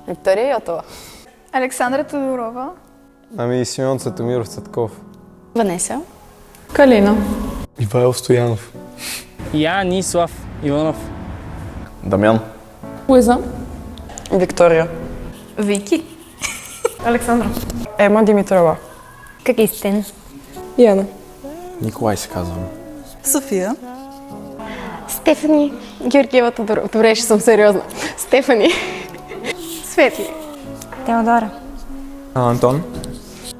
Виктория Йотова. Александра Тодорова. Ами Симеон Цветомиров Цветков. Ванеса. Калина. Ивайло Стоянов. Янислав Иванов. Дамян. Луиза. Виктория. Вики. Александра. Ема Димитрова. Кристин. Яна. Николай се казвам. София. Стефани Георгиева Тодорова. Добре, ще съм сериозна. Стефани. Светли. Теодора. Антон.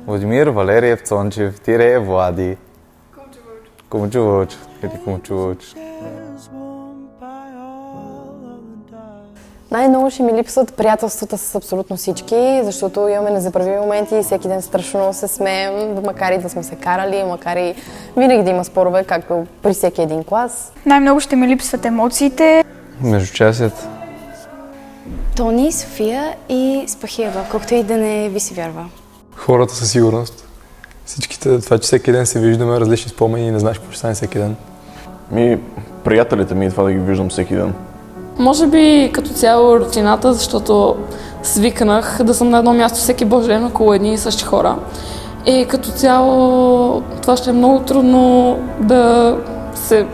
Владимир Валериев Цончев, Влади. Кумчо Вълчев. Кумчо Вълчев. Най-много ще ми липсват приятелствата с абсолютно всички, защото имаме незабравими моменти и всеки ден страшно много се смеем, макар и да сме се карали, макар и винаги да има спорове, както при всеки един клас. Най-много ще ми липсват емоциите. Междучасията. Тони, София и Спахиева, колкото и да не ви се вярва. Хората със сигурност. Всичките, това, че всеки ден се виждаме, различни спомени и не знаеш какво ще стане всеки ден. Приятелите ми, това да ги виждам всеки ден. Може би като цяло рутината, защото свикнах да съм на едно място всеки божи ден около едни и същи хора. И като цяло това ще е много трудно да се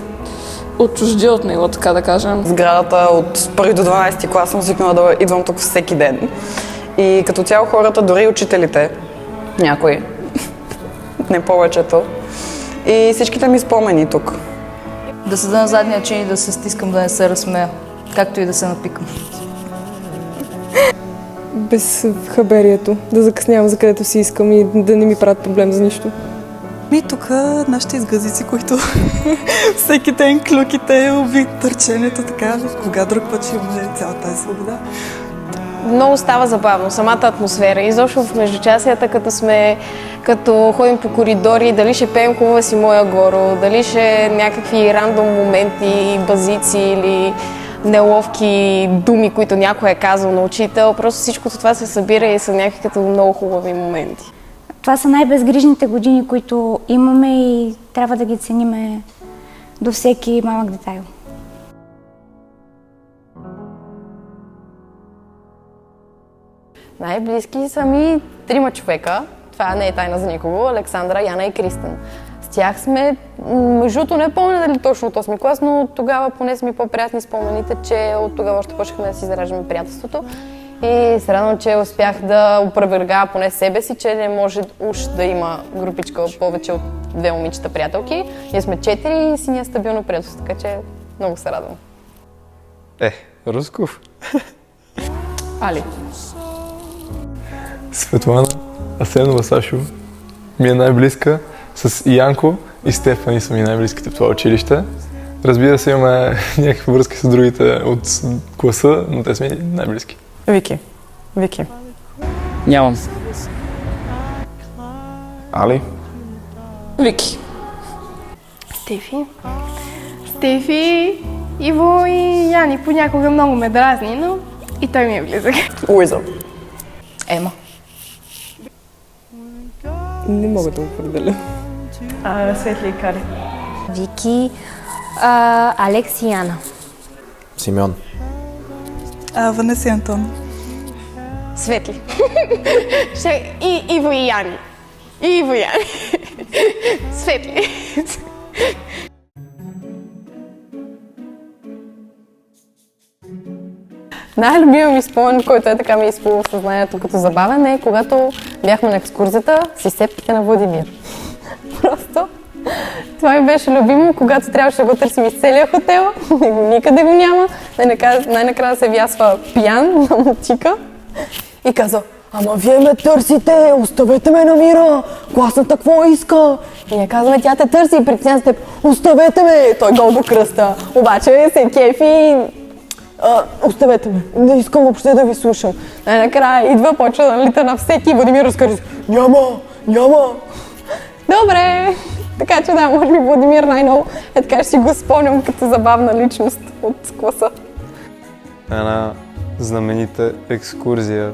отчужди от него, така да кажем. Сградата от първи до 12 клас съм свикнала да идвам тук всеки ден. И като цяло хората, дори учителите, някои, не повечето, и всичките ми спомени тук. Да седа на задния чин и да се стискам да не се разсмея, както и да се напикам. Без хаберието. Да закъснявам за където си искам и да не ми правят проблем за нищо. И тук нашите изгъзици, които всеки ден клюките, уби търченето, така, кога друг път ще имаме цялата тази свобода. Много става забавно, самата атмосфера. Изобщо в междучасията, като ходим по коридори, дали ще пеем Хубава си моя горо, дали ще някакви рандом моменти, базици или неловки думи, които някой е казал на учител. Просто всичко това се събира и са някакви като много хубави моменти. Това са най-безгрижните години, които имаме и трябва да ги цениме до всеки малък детайл. Най-близки са ми 3 човека. Това не е тайна за никого. Александра, Яна и Кристин. С тях сме, междуто не помня дали точно от 8 клас, но тогава поне са ми по-приятни спомените, че от тогава още почнахме да си зараждаме приятелството. И се радвам, че успях да опровергая поне себе си, че не може уж да има групичка повече от 2 момичета приятелки. Ние сме 4 и си ни е стабилно приятелство, така че много се радвам. Русков. Али. Светлана Асенова Сашова ми е най-близка. С Янко и Стефани са ми най-близките в това училище. Разбира се, имаме някакви връзки с другите от класа, но те са ми най-близки. Вики. Нямам. Али? Вики. Стефи, Иво и Яни понякога много ме дразни, но и той ми е близък. Луиза. Ема. Не мога да го определя. Светли и Кали. Вики, Алекс и Яна. Симеон. Ванеса и Антон. Светли. И Иво и Яни. Иво и Яни. Светли. Най-любимия ми спомен, който е така ми изплува в съзнанието като забавен, е когато бяхме на екскурзията с изцепките на Владимир. Просто това ми беше любимо, когато трябваше да го търсим из целия хотел, никъде го няма, най-накрая се вясва пиян на мотика и каза: "Ама вие ме търсите, оставете ме на мира, класната какво иска?" И ние казваме: "Тя те търси и притеснява с теб, оставете ме!" Той гол до кръста, обаче се кефи. Оставете ме, не искам въобще да ви слушам. Най-накрая идва, почва да налита на всеки и Владимир разкаже: "Няма!" Добре! Така че да, може би Владимир най-много така ще си го спомням като забавна личност от класа. Една знаменита екскурзия,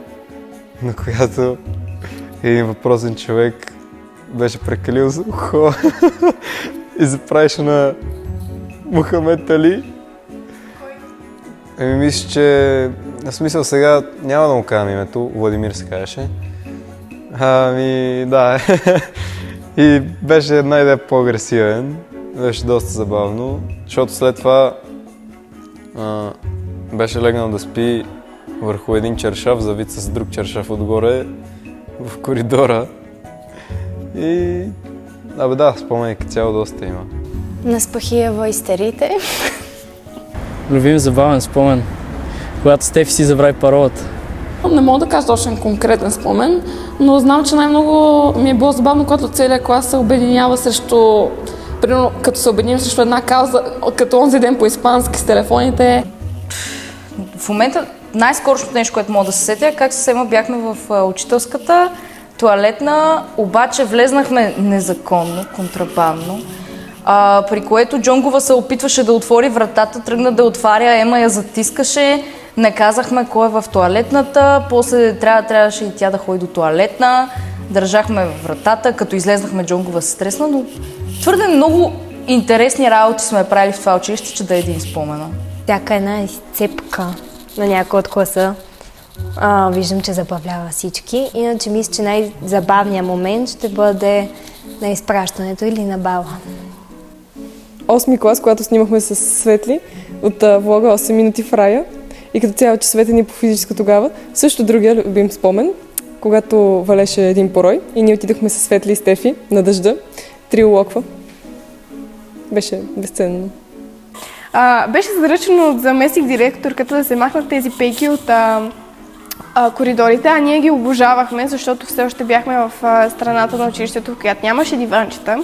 на която един въпросен човек беше прекалил за ухо и заправише на Мухамед Али. Мисля, че В смисъл сега няма да му казвам името, Владимир се казваше. Да. И беше една идея по-агресивен. Беше доста забавно, защото след това беше легнал да спи върху един чершаф, завит с друг чершаф отгоре в коридора. И спомени като цяло доста има. На Спахиева истерите. Любим забавен спомен, когато Стефи си забрави паролата. Не мога да кажа точно конкретен спомен, но знам, че най-много ми е било забавно, когато целият клас се обединява срещу, примерно като се обединим срещу една кауза, като онзи ден по испански с телефоните. В момента най-скорошното нещо, което мога да се сетя, как съвсем бяхме в учителската тоалетна, обаче влезнахме незаконно, контрабандно, при което Джонгова се опитваше да отвори вратата, тръгна да отваря, Ема я затискаше, не казахме кой е в тоалетната, после трябваше и тя да ходи до тоалетна, държахме вратата, като излезнахме Джонгова се стресна, но твърде много интересни работи сме правили в това училище, че да е един спомена. Всяка една изцепка на някой от класа виждам, че забавлява всички. Иначе мисля, че най-забавният момент ще бъде на изпращането или на бала. 8-ми клас, когато снимахме с Светли от влога 8 минути в рая и като цяло часовете ни по физическа тогава, също другия любим спомен, когато валеше един порой и ние отидохме с Светли и Стефи на дъжда, трио локва. Беше безценно. Беше заръчено от заместник директорката да се махнат тези пейки от коридорите, а ние ги обожавахме, защото все още бяхме в страната на училището, в която нямаше диванчета.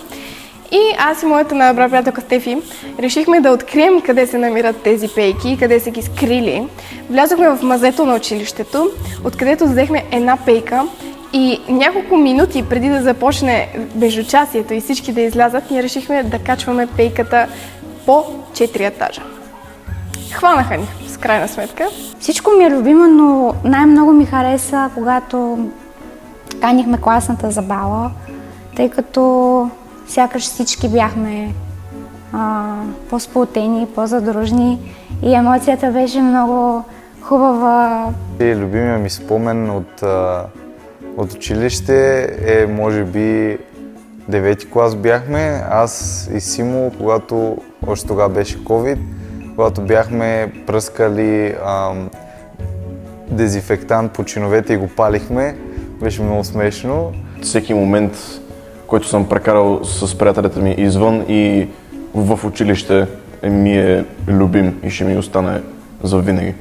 И аз и моята най-добра приятелка Стефи решихме да открием къде се намират тези пейки, къде са ги скрили. Влязохме в мазето на училището, откъдето взехме една пейка и няколко минути преди да започне междучасието и всички да излязат, ние решихме да качваме пейката по 4 етажа. Хванаха ни, с крайна сметка. Всичко ми е любимо, но най-много ми хареса, когато канихме класната за бала, тъй като сякаш всички бяхме по-сплотени, по-задружни и емоцията беше много хубава. Любимия ми спомен от училище е, може би, 9-ти клас бяхме, аз и Симо, когато още тогава беше COVID, когато бяхме пръскали дезинфектант по чиновете и го палихме, беше много смешно. Всеки момент, който съм прекарал с приятелите ми извън и в училище, ми е любим и ще ми остане завинаги.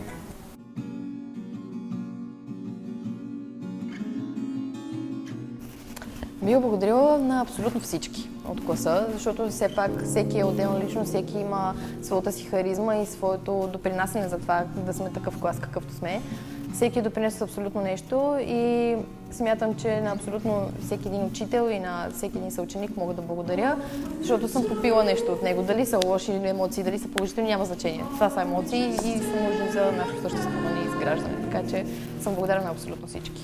Бих благодарила на абсолютно всички от класа, защото все пак всеки е отделна личност, всеки има своята си харизма и своето допринасяне за това да сме такъв клас, какъвто сме. Всеки е допринесе абсолютно нещо и смятам, че на абсолютно всеки един учител и на всеки един съученик мога да благодаря, защото съм попила нещо от него. Дали са лоши емоции, дали са положителни, няма значение. Това са емоции и са нужни за нашето съществуване и изграждане, така че съм благодарна на абсолютно всички.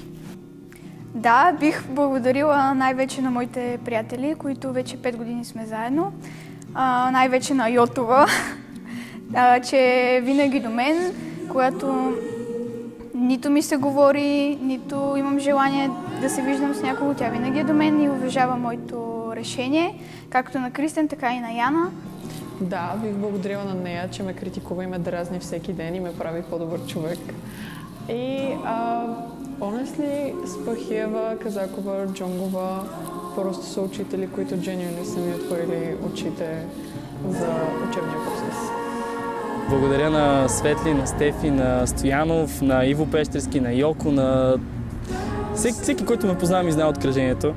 Да, бих благодарила най-вече на моите приятели, които вече 5 години сме заедно. Най-вече на Йотова, че винаги до мен, когато нито ми се говори, нито имам желание да се виждам с някого, тя винаги е до мен и уважава моето решение, както на Кристен, така и на Яна. Да, бих благодарила на нея, че ме критикува и ме дразни всеки ден и ме прави по-добър човек. И honestly, Спахиева, Казакова, Джонгова просто са учители, които genuinely са ми отворили очите за учебния процес. Благодаря на Светли, на Стефи, на Стоянов, на Иво Пещерски, на Йоко, на всеки, който ме познава и знае от кръжението.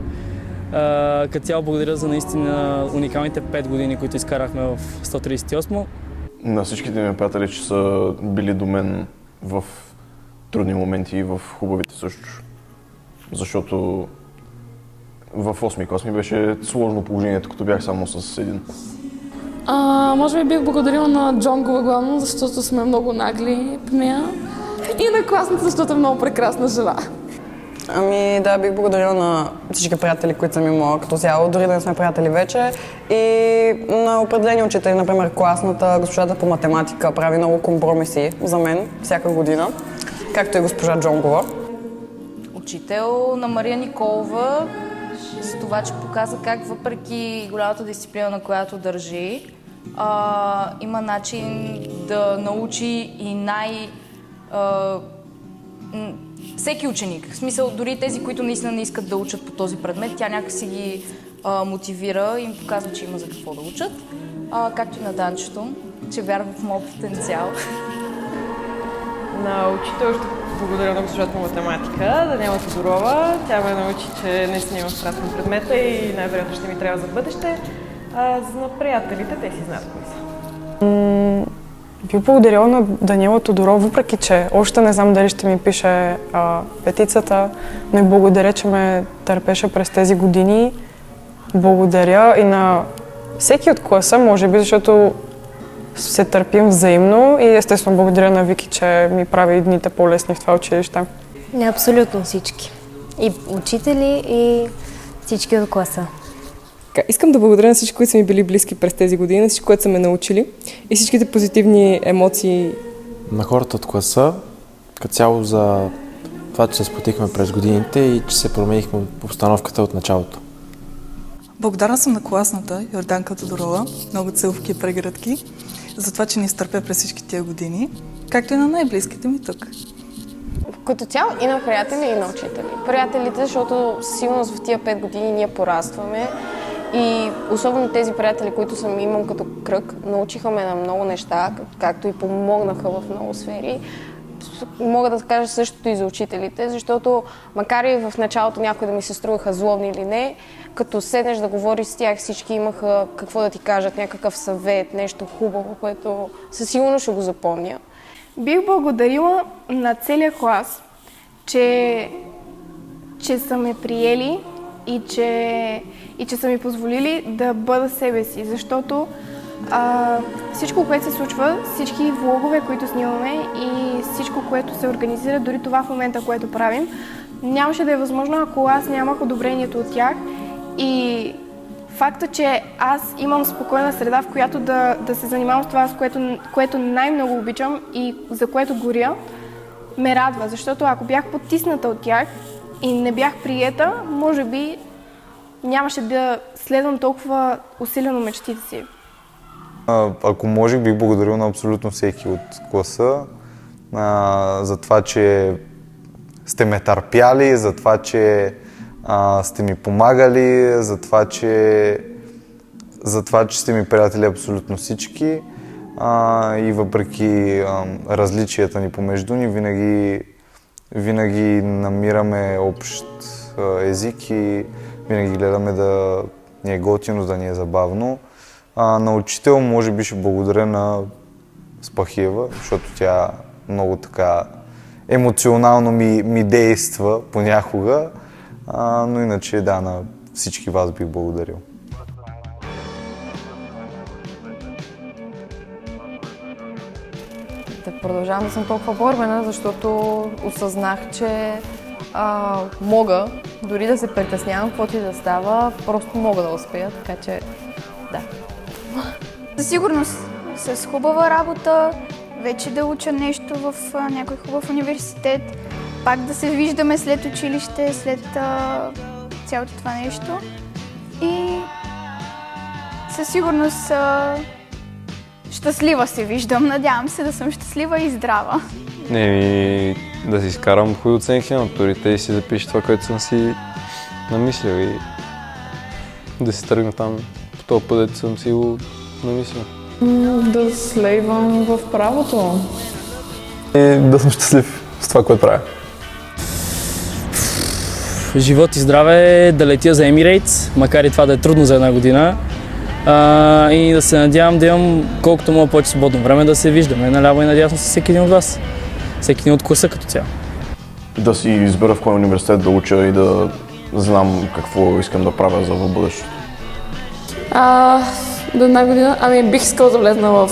Като цяло благодаря за наистина уникалните 5 години, които изкарахме в 138. На всичките ми приятели, че са били до мен в трудни моменти и в хубавите също. Защото в 8-ми клас ми беше сложно положението, като бях само с един. Може би бих благодарила на Джонгова главно, защото сме много нагли при нея. И на класната, защото е много прекрасна жена. Ами да, бих благодарила на всички приятели, които съм имала като цяло, дори да не сме приятели вече. И на определени учители, например класната, госпожата по математика прави много компромиси за мен всяка година. както и госпожа Джонгова. Учител на Мария Николова, за това, че показа как въпреки голямата дисциплина, на която държи, има начин да научи и всеки ученик. В смисъл, дори тези, които наистина не искат да учат по този предмет, тя някакси ги мотивира и им показва, че има за какво да учат. Както и на Данчето, че вярва в моят потенциал. На учител ще благодаря на госпожата по математика, Даниела Тодорова. Тя ме научи, че наистина имам страст към предмета и най-вероятно ще ми трябва за бъдеще. За приятелите, те си знаят кои са. Бих благодарила на Даниела Тодорова, въпреки че още не знам дали ще ми пише петицата, но и благодаря, че ме търпеше през тези години. Благодаря и на всеки от класа, може би, защото се търпим взаимно и естествено благодаря на Вики, че ми прави дните по-лесни в това училище. Абсолютно всички. И учители, и всички от класа. Искам да благодаря на всички, които са ми били близки през тези години, на всички, които са ме научили и всичките позитивни емоции. На хората от класа, като цяло за това, че се сплотихме през годините и че се променихме обстановката от началото. Благодарна съм на класната Йорданка Тодорова, много целувки и прегръдки, за това, че ни изтърпя през всички тия години, както и на най-близките ми тук. Като цяло и на приятели, и на учители. Приятелите, защото сигурно в тия 5 години ние порастваме и особено тези приятели, които съм имам като кръг, научиха ме на много неща, както и помогнаха в много сфери. Мога да кажа същото и за учителите, защото макар и в началото някои да ми се струваха злобни или не, като седнеш да говориш с тях, всички имаха какво да ти кажат, някакъв съвет, нещо хубаво, което със сигурност ще го запомня. Бих благодарила на целия клас, че са ме приели и че са ми позволили да бъда себе си, защото всичко, което се случва, всички влогове, които снимаме и всичко, което се организира, дори това в момента, което правим, нямаше да е възможно, ако аз нямах одобрението от тях. И факта, че аз имам спокойна среда, в която да се занимавам с това, с което най-много обичам и за което горя, ме радва. Защото ако бях потисната от тях и не бях приета, може би нямаше да следвам толкова усилено мечтите си. Ако може, бих благодарил на абсолютно всеки от класа за това, че сте ме търпяли, за това, че сте ми помагали, за това, че сте ми приятели абсолютно всички и въпреки различията ни помежду ни, винаги намираме общ език и винаги гледаме да ни е готино, да ни е забавно. На учител може би ще благодаря на Спахиева, защото тя много така емоционално ми действа понякога, но иначе да, на всички вас бих благодарил. Да продължавам да съм толкова борбена, защото осъзнах, че мога, дори да се притеснявам, каквото и да става, просто мога да успея, така че да. Със сигурност с хубава работа, вече да уча нещо в някой хубав университет, пак да се виждаме след училище, след цялото това нещо. И със сигурност щастлива се виждам. Надявам се да съм щастлива и здрава. Да си изкарам хубави оценки на матурите и си запиша това, което съм си намислил и да си тръгна там по този път, съм си го намислил. Да слейвам в правото. Да съм щастлив с това, което правя. Живот и здраве, да летя за Emirates, макар и това да е трудно за една година. И да се надявам да имам колкото мога повече свободно време да се виждаме наляво и надясно с всеки един от вас. Всеки един от класа като цяло. Да си избера в кой университет да уча и да знам какво искам да правя за в бъдещето. До една година, бих искала да влезна в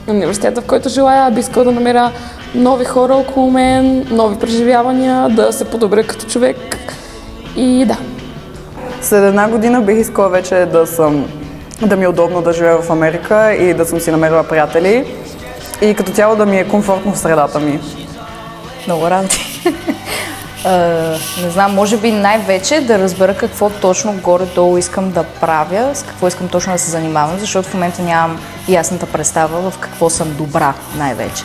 университета, в който желая. Бих искала да намеря нови хора около мен, нови преживявания, да се подобря като човек и да. След една година бих искала вече да ми е удобно да живея в Америка и да съм си намерила приятели и като цяло да ми е комфортно в средата ми. Много работи. Не знам, може би най-вече да разбера какво точно горе-долу искам да правя, с какво искам точно да се занимавам, защото в момента нямам ясната представа в какво съм добра най-вече.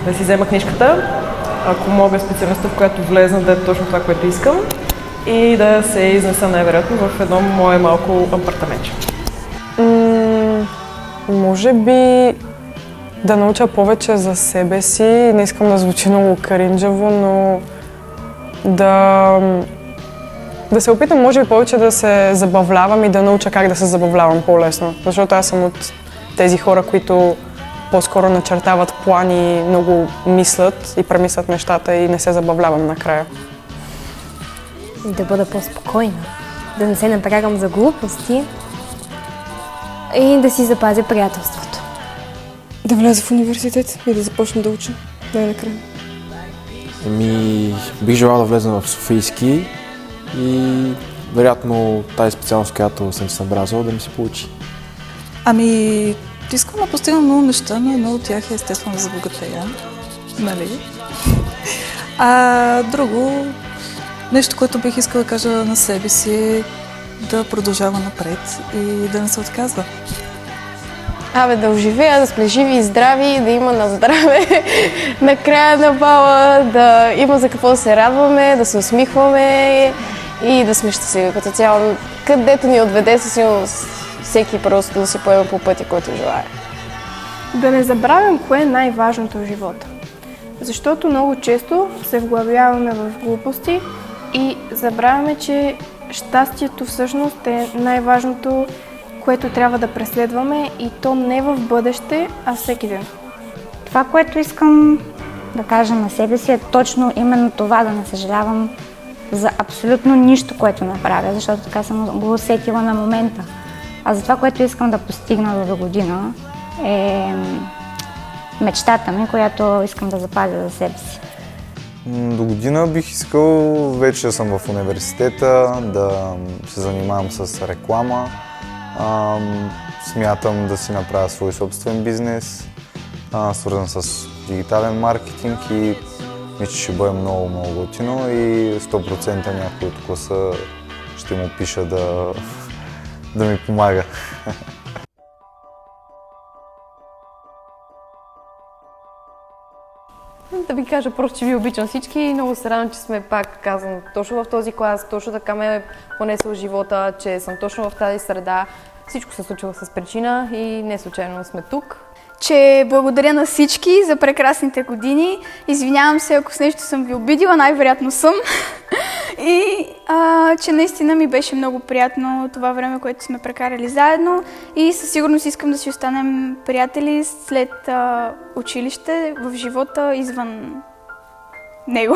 Да си взема книжката, ако мога специалността, в която влезна, да е точно това, което искам, и да се изнеса най-вероятно в едно мое малко апартаментче. Може би да науча повече за себе си. Не искам да звучи много каринджево, но да се опитам, може би, повече да се забавлявам и да науча как да се забавлявам по-лесно. Защото аз съм от тези хора, които по-скоро начертават плани, много мислят и премислят нещата и не се забавлявам накрая. Да бъда по-спокойна, да не се напрягам за глупости и да си запазя приятелството. Да вляза в университет и да започна да уча най-накрая. Бих желал да влезна в Софийски и вероятно тази специалност, която съм се набразал, да ми се получи. Искам да постигам много неща, но едно от тях е естествено да забогатея. Нали? Друго, нещо, което бих искала да кажа на себе си е да продължава напред и да не се отказва. Да оживея, да сме живи и здрави, да има на здраве на края на бала, да има за какво да се радваме, да се усмихваме и да сме щастливи като цяло. Където ни отведе, със сигурност всеки просто да си поеме по пътя, който желае. Да не забравям кое е най-важното в живота. Защото много често се вглавяваме в глупости и забравяме, че щастието всъщност е най-важното, което трябва да преследваме, и то не в бъдеще, а всеки ден. Това, което искам да кажа на себе си, е точно именно това, да не съжалявам за абсолютно нищо, което направя, защото така съм го усетила на момента. А за това, което искам да постигна до година, е мечтата ми, която искам да запазя за себе си. До година бих искал вече да съм в университета, да се занимавам с реклама. Смятам да си направя свой собствен бизнес, свързан с дигитален маркетинг, и мисля, че ще бъде много готино и 100% някой от класа ще му пиша да ми помага. Да ви кажа просто, че ви обичам всички и много се радвам, че сме, пак казвам, точно в този клас, точно така ме е понесъл живота, че съм точно в тази среда. Всичко се случва с причина и не случайно сме тук. Че благодаря на всички за прекрасните години. Извинявам се, ако с нещо съм ви обидила, най-вероятно съм. И че наистина ми беше много приятно това време, което сме прекарали заедно. И със сигурност искам да си останем приятели след училище, в живота извън него.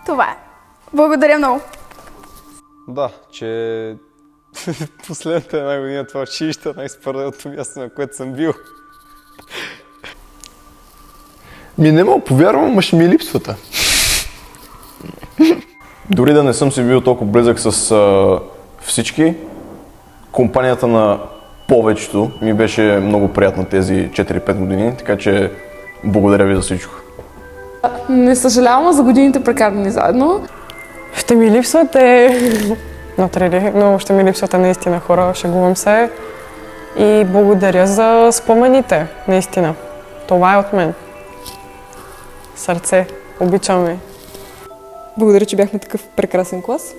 Това е. Благодаря много. Да, че последната една година това училище е най-спърдалото място, на което съм бил. Не мога повярвам, ама ще ми липсвата. Дори да не съм си бил толкова близък с всички, компанията на повечето ми беше много приятна тези 4-5 години, така че благодаря ви за всичко. Не съжалявам за годините прекарани заедно. Ще ми липсват но ще ми липсват наистина хора, шегувам се. И благодаря за спомените, наистина. Това е от мен. Сърце, обичам ви. Благодаря, че бяхме такъв прекрасен клас.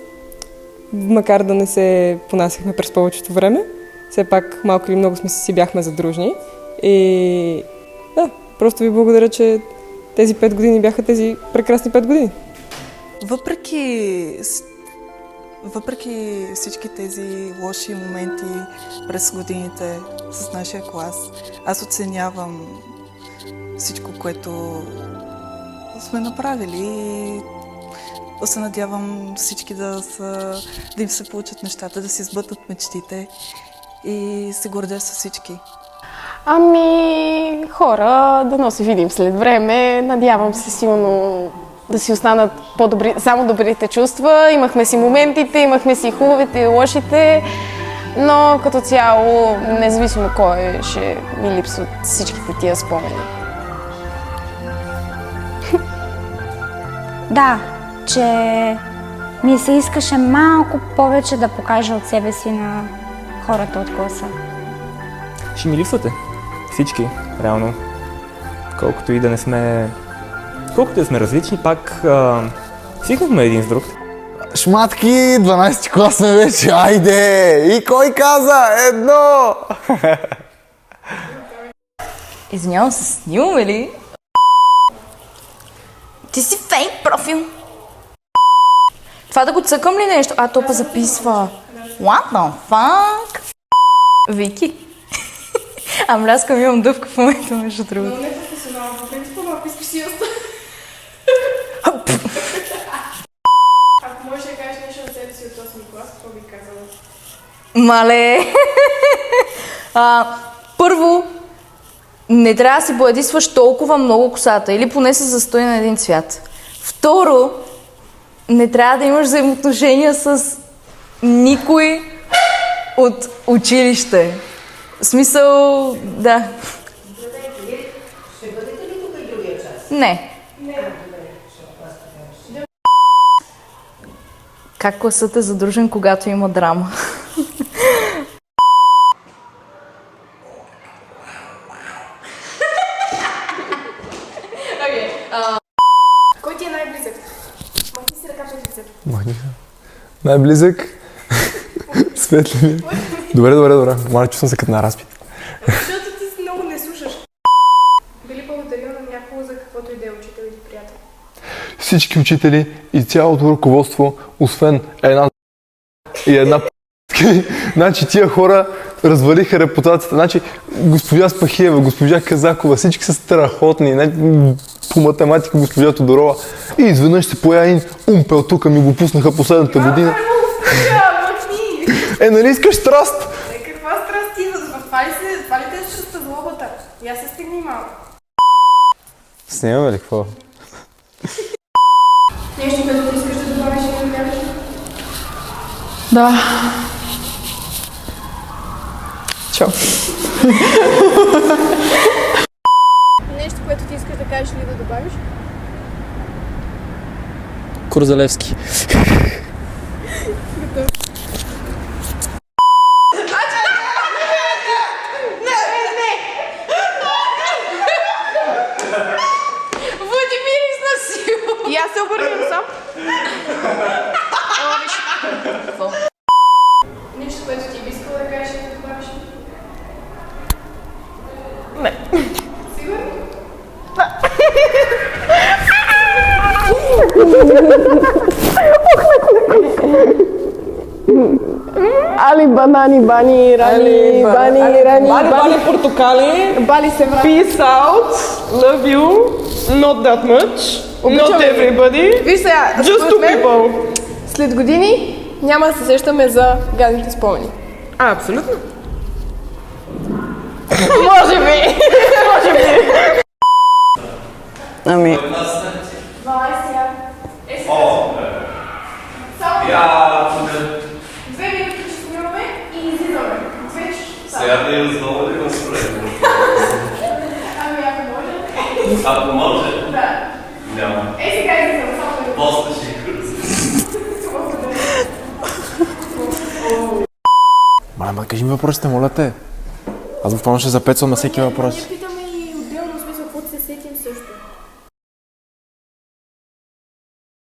Макар да не се понасяхме през повечето време, все пак малко или много сме си бяхме задружни. И да, просто ви благодаря, че тези 5 години бяха тези прекрасни 5 години. Въпреки всички тези лоши моменти през годините с нашия клас, аз оценявам всичко, което сме направили, и се надявам всички да им се получат нещата, да си сбъднат мечтите, и се гордя с всички. Хора, дано се видим след време. Надявам се силно да си останат само добрите чувства. Имахме си моментите, имахме си хубавите и лошите, но като цяло, независимо кой, ще ми липсват всичките тия спомени. Да, че ми се искаше малко повече да покажа от себе си на хората от класа. Ще ми липсвате. Всички, реално. Колкото и да сме различни, пак свикнахме един с друг. Шматки, 12 клас сме вече, айде! И кой каза? Едно! Извинявам се, снимаме ли? Ти си фейк профил. Това да го цъкам ли нещо? А, то па записва. What the fuck? Вики. Мляскам, имам дъвка в момента, между другото. Но не професионално, по принцип, ако искаш си остане. Ако можеш да кажеш нещо на себе си от 8 клас, какво би казала? Мале! Първо, не трябва да си боядисваш толкова много косата, или поне се застои на един цвят. Второ, не трябва да имаш взаимоотношения с никой от училище. В смисъл, да. Ще бъдете ли тук и другия час? Не. Как класът е задружен, когато има драма? Кой ти е най-близък? Махни си ръка пред лицето. Махни се. Най-близък? Светли. Добре. Мали, чувствам се като на разпит. Защото ти много не слушаш. Били благодарил на някого за каквото и да е учител или приятел? Всички учители и цялото ръководство, освен една Значи тия хора развалиха репутацията. Значи госпожа Спахиева, госпожа Казакова, всички са страхотни. По математика госпожа Тодорова. И изведнъж се появи един умпел тук, ми го пуснаха последната година. Нали искаш страст? Каква страст ти? Това ли те е страстта злобата? Я се стигни малко. Снимаме ли какво? Нещо, което ти искаш да добавиш или да кажеш? Да. Чао. Нещо, което ти искаш да кажеш или да добавиш? Курзалевски. Владимир изнасил! И аз се обърнем сам. Какво? Нещо, което ти би искала да кажеш или да добавиш? Не. Сигурно? Али, банани, бани, рани, бани, рани, Бали, портокали. Бали се врата. Peace out. Love you. Not that much. Not everybody. Виж сега, Just two people. След години няма да се сещаме за гадните спомени. Абсолютно. Може би. Може би. Ами... 12 2 минути ще снимаме и излизаме. Сега да я знова да има спре. Ами ако може. Ако може? Да. Няма. Сега излизаме, само да После ще Мале, кажи ми въпросите, моля те. Аз буквално ще запецвам на всеки въпрос.